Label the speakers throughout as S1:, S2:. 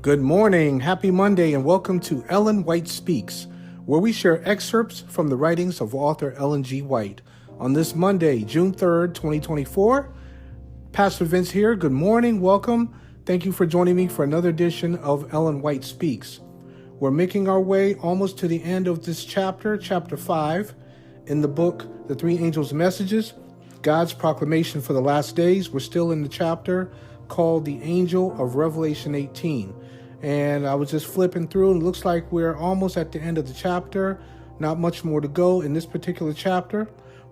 S1: Good morning, happy Monday, and welcome to Ellen White Speaks, where we share excerpts from the writings of author Ellen G. White. On this Monday, June 3rd, 2024, Pastor Vince here. Good morning, welcome. Thank you for joining me for another edition of Ellen White Speaks. We're making our way almost to the end of this chapter, chapter 5, in the book, The Three Angels' Messages, God's Proclamation for the Last Days. We're still in the chapter called The Angel of Revelation 18. And I was just flipping through, and it looks like we're almost at the end of the chapter. Not much more to go in this particular chapter,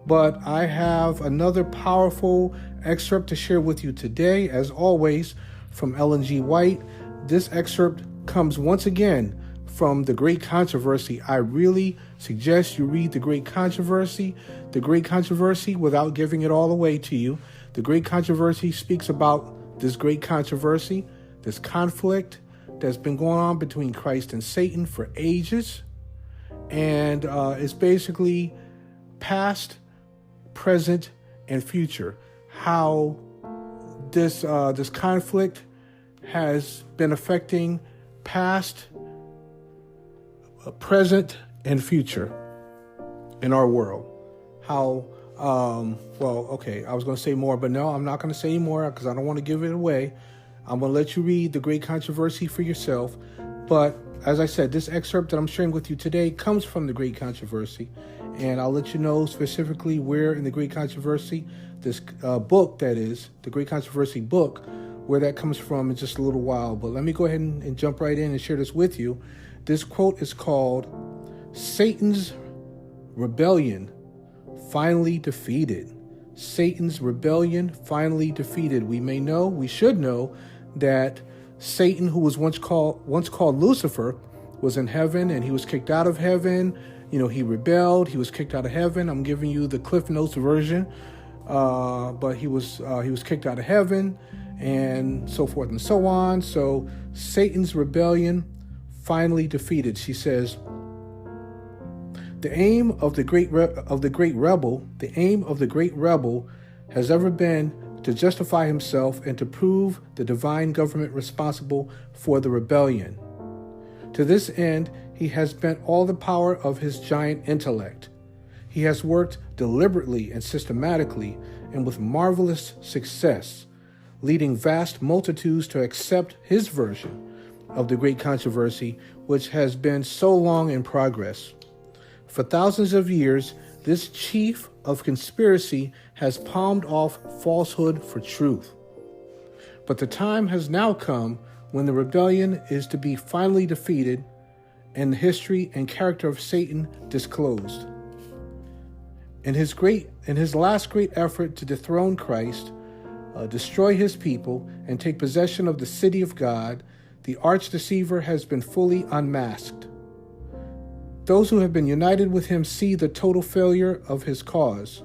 S1: but I have another powerful excerpt to share with you today, as always, from Ellen G. White. This excerpt comes once again from The Great Controversy. I really suggest you read The Great Controversy. The Great Controversy, without giving it all away to you, The Great Controversy speaks about this great controversy, this conflict that's been going on between Christ and Satan for ages. And it's basically past, present, and future. How this conflict has been affecting past, present, and future in our world. How, I was going to say more, but no, I'm not going to say any more because I don't want to give it away. I'm going to let you read The Great Controversy for yourself. But as I said, this excerpt that I'm sharing with you today comes from The Great Controversy. And I'll let you know specifically where in The Great Controversy, this book that is, The Great Controversy book, where that comes from in just a little while. But let me go ahead and jump right in and share this with you. This quote is called, "Satan's Rebellion Finally Defeated." Satan's rebellion finally defeated. We should know that Satan, who was once called Lucifer, was in heaven and he was kicked out of heaven. He rebelled. He was kicked out of heaven. I'm giving you the Cliff Notes version, but he was kicked out of heaven, and so forth and so on. So Satan's rebellion finally defeated. She says, The aim of the great rebel has ever been to justify himself and to prove the divine government responsible for the rebellion. To this end, he has bent all the power of his giant intellect. He has worked deliberately and systematically and with marvelous success, leading vast multitudes to accept his version of the great controversy, which has been so long in progress. For thousands of years, this chief of conspiracy has palmed off falsehood for truth. But the time has now come when the rebellion is to be finally defeated and the history and character of Satan disclosed. In his last great effort to dethrone Christ, destroy his people, and take possession of the city of God, the arch-deceiver has been fully unmasked. Those who have been united with him see the total failure of his cause.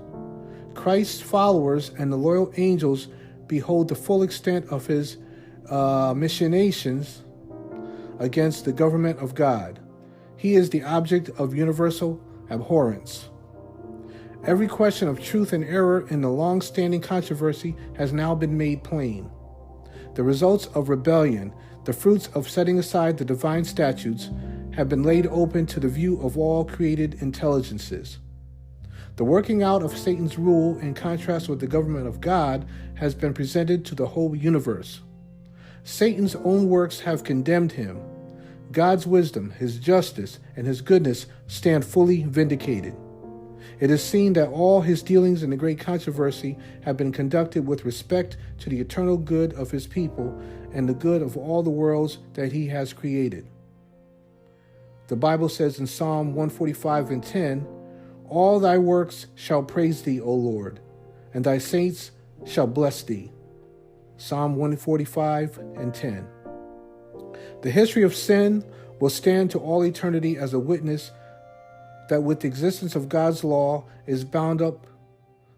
S1: Christ's followers and the loyal angels behold the full extent of his machinations against the government of God. He is the object of universal abhorrence. Every question of truth and error in the long-standing controversy has now been made plain. The results of rebellion, the fruits of setting aside the divine statutes, have been laid open to the view of all created intelligences. The working out of Satan's rule in contrast with the government of God has been presented to the whole universe. Satan's own works have condemned him. God's wisdom, his justice, and his goodness stand fully vindicated. It is seen that all his dealings in the great controversy have been conducted with respect to the eternal good of his people and the good of all the worlds that he has created. The Bible says in Psalm 145:10, "All thy works shall praise thee, O Lord, and thy saints shall bless thee." Psalm 145:10. The history of sin will stand to all eternity as a witness that with the existence of God's law is bound up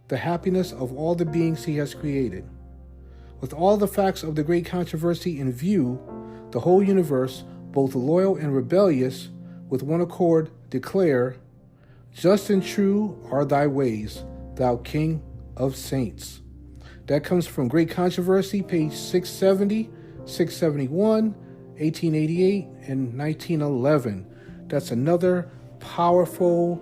S1: the happiness of all the beings he has created. With all the facts of the great controversy in view, the whole universe, both loyal and rebellious, with one accord declare, "Just and true are thy ways, thou King of saints." That comes from Great Controversy, page 670, 671, 1888 and 1911. That's another powerful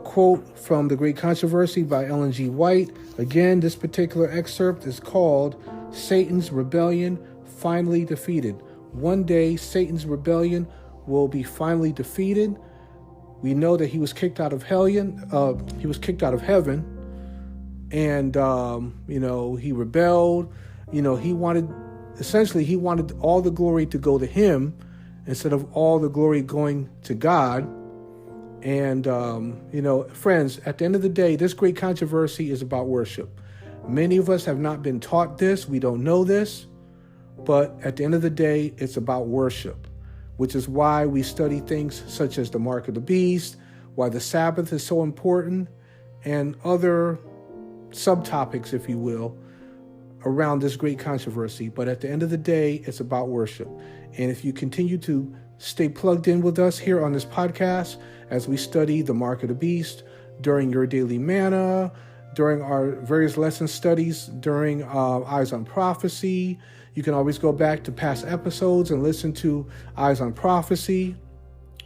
S1: quote from The Great Controversy by Ellen G. White. Again, this particular excerpt is called Satan's Rebellion Finally Defeated. One day, Satan's rebellion will be finally defeated. We know that he was kicked out of heaven, and he rebelled. He wanted all the glory to go to him instead of all the glory going to God. And friends, at the end of the day, this great controversy is about worship. Many of us have not been taught this. We don't know this. But at the end of the day, it's about worship, which is why we study things such as the mark of the beast, why the Sabbath is so important, and other subtopics, if you will, around this great controversy. But at the end of the day, it's about worship. And if you continue to stay plugged in with us here on this podcast as we study the mark of the beast during your daily manna, during our various lesson studies, during Eyes on Prophecy. You can always go back to past episodes and listen to Eyes on Prophecy,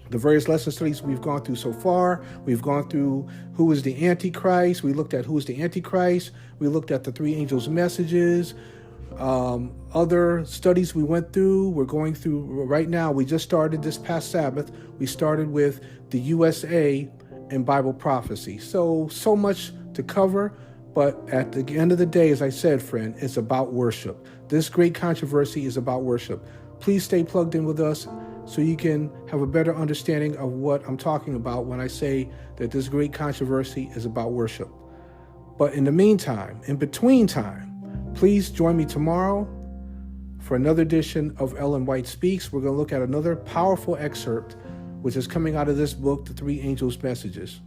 S1: the various lesson studies we've gone through so far. We've gone through who is the Antichrist. We looked at who is the Antichrist. We looked at the three angels' messages. Other studies we went through, we're going through right now. We just started this past Sabbath. We started with the USA and Bible prophecy. So much to cover. But at the end of the day, as I said, friend, it's about worship. This great controversy is about worship. Please stay plugged in with us so you can have a better understanding of what I'm talking about when I say that this great controversy is about worship. But in the meantime, in between time, please join me tomorrow for another edition of Ellen White Speaks. We're going to look at another powerful excerpt, which is coming out of this book, The Three Angels' Messages.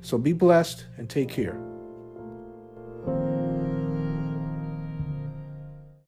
S1: So be blessed and take care.